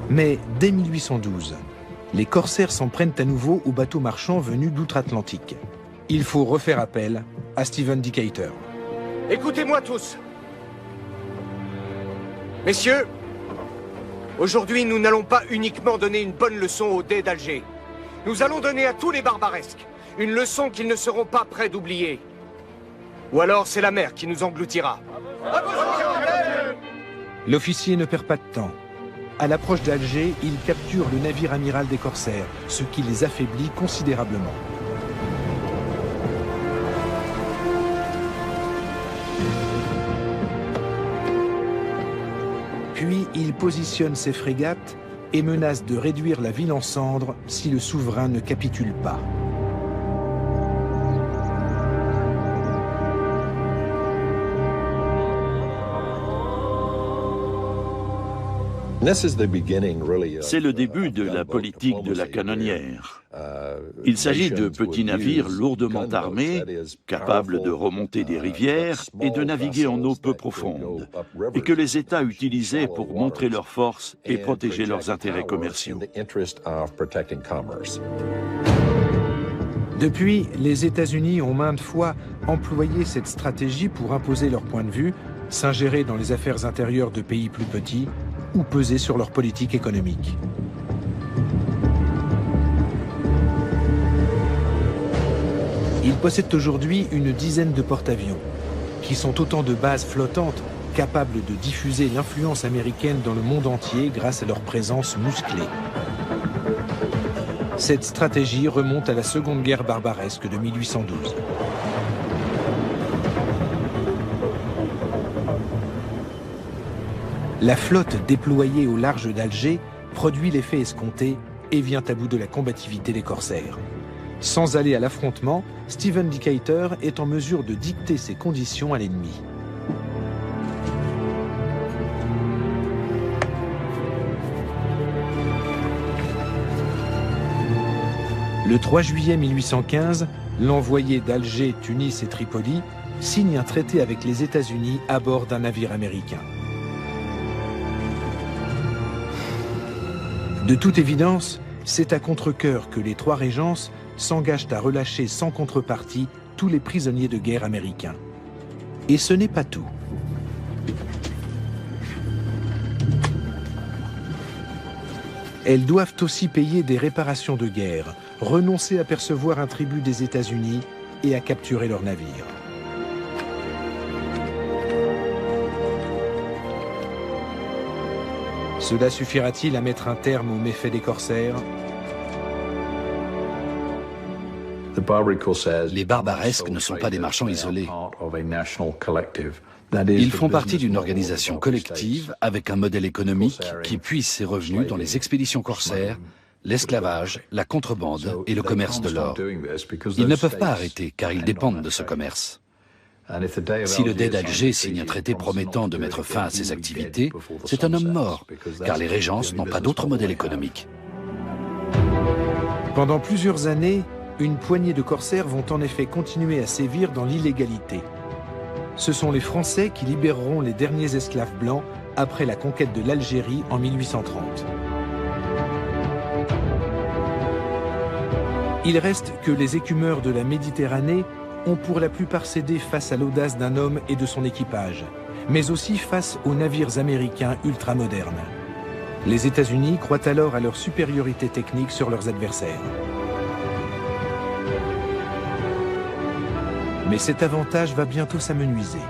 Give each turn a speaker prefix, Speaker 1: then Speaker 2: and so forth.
Speaker 1: Mais dès 1812, les corsaires s'en prennent à nouveau aux bateaux marchands venus d'outre-Atlantique. Il faut refaire appel à Stephen Decatur.
Speaker 2: Écoutez-moi tous. Messieurs, aujourd'hui, nous n'allons pas uniquement donner une bonne leçon aux dés d'Alger. Nous allons donner à tous les barbaresques une leçon qu'ils ne seront pas prêts d'oublier. Ou alors c'est la mer qui nous engloutira.
Speaker 1: L'officier ne perd pas de temps. À l'approche d'Alger, il capture le navire amiral des corsaires, ce qui les affaiblit considérablement. Puis il positionne ses frégates et menace de réduire la ville en cendres si le souverain ne capitule pas.
Speaker 3: C'est le début de la politique de la canonnière. Il s'agit de petits navires lourdement armés, capables de remonter des rivières et de naviguer en eau peu profonde, et que les États utilisaient pour montrer leur force et protéger leurs intérêts commerciaux.
Speaker 1: Depuis, les États-Unis ont maintes fois employé cette stratégie pour imposer leur point de vue, s'ingérer dans les affaires intérieures de pays plus petits, ou peser sur leur politique économique. Ils possèdent aujourd'hui une dizaine de porte-avions, qui sont autant de bases flottantes capables de diffuser l'influence américaine dans le monde entier grâce à leur présence musclée. Cette stratégie remonte à la Seconde Guerre barbaresque de 1812. La flotte déployée au large d'Alger produit l'effet escompté et vient à bout de la combativité des corsaires. Sans aller à l'affrontement, Stephen Decatur est en mesure de dicter ses conditions à l'ennemi. Le 3 juillet 1815, l'envoyé d'Alger, Tunis et Tripoli signe un traité avec les États-Unis à bord d'un navire américain. De toute évidence, c'est à contre-cœur que les trois régences s'engagent à relâcher sans contrepartie tous les prisonniers de guerre américains. Et ce n'est pas tout. Elles doivent aussi payer des réparations de guerre, renoncer à percevoir un tribut des États-Unis et à capturer leurs navires. Cela suffira-t-il à mettre un terme aux méfaits des corsaires?
Speaker 4: Les barbaresques ne sont pas des marchands isolés. Ils font partie d'une organisation collective avec un modèle économique qui puise ses revenus dans les expéditions corsaires, l'esclavage, la contrebande et le commerce de l'or. Ils ne peuvent pas arrêter car ils dépendent de ce commerce. Si le Dey d'Alger signe un traité promettant de mettre fin à ces activités, c'est un homme mort, car les régences n'ont pas d'autre modèle économique.
Speaker 1: Pendant plusieurs années, une poignée de corsaires vont en effet continuer à sévir dans l'illégalité. Ce sont les Français qui libéreront les derniers esclaves blancs après la conquête de l'Algérie en 1830. Il reste que les écumeurs de la Méditerranée ont pour la plupart cédé face à l'audace d'un homme et de son équipage, mais aussi face aux navires américains ultramodernes. Les États-Unis croient alors à leur supériorité technique sur leurs adversaires. Mais cet avantage va bientôt s'amenuiser.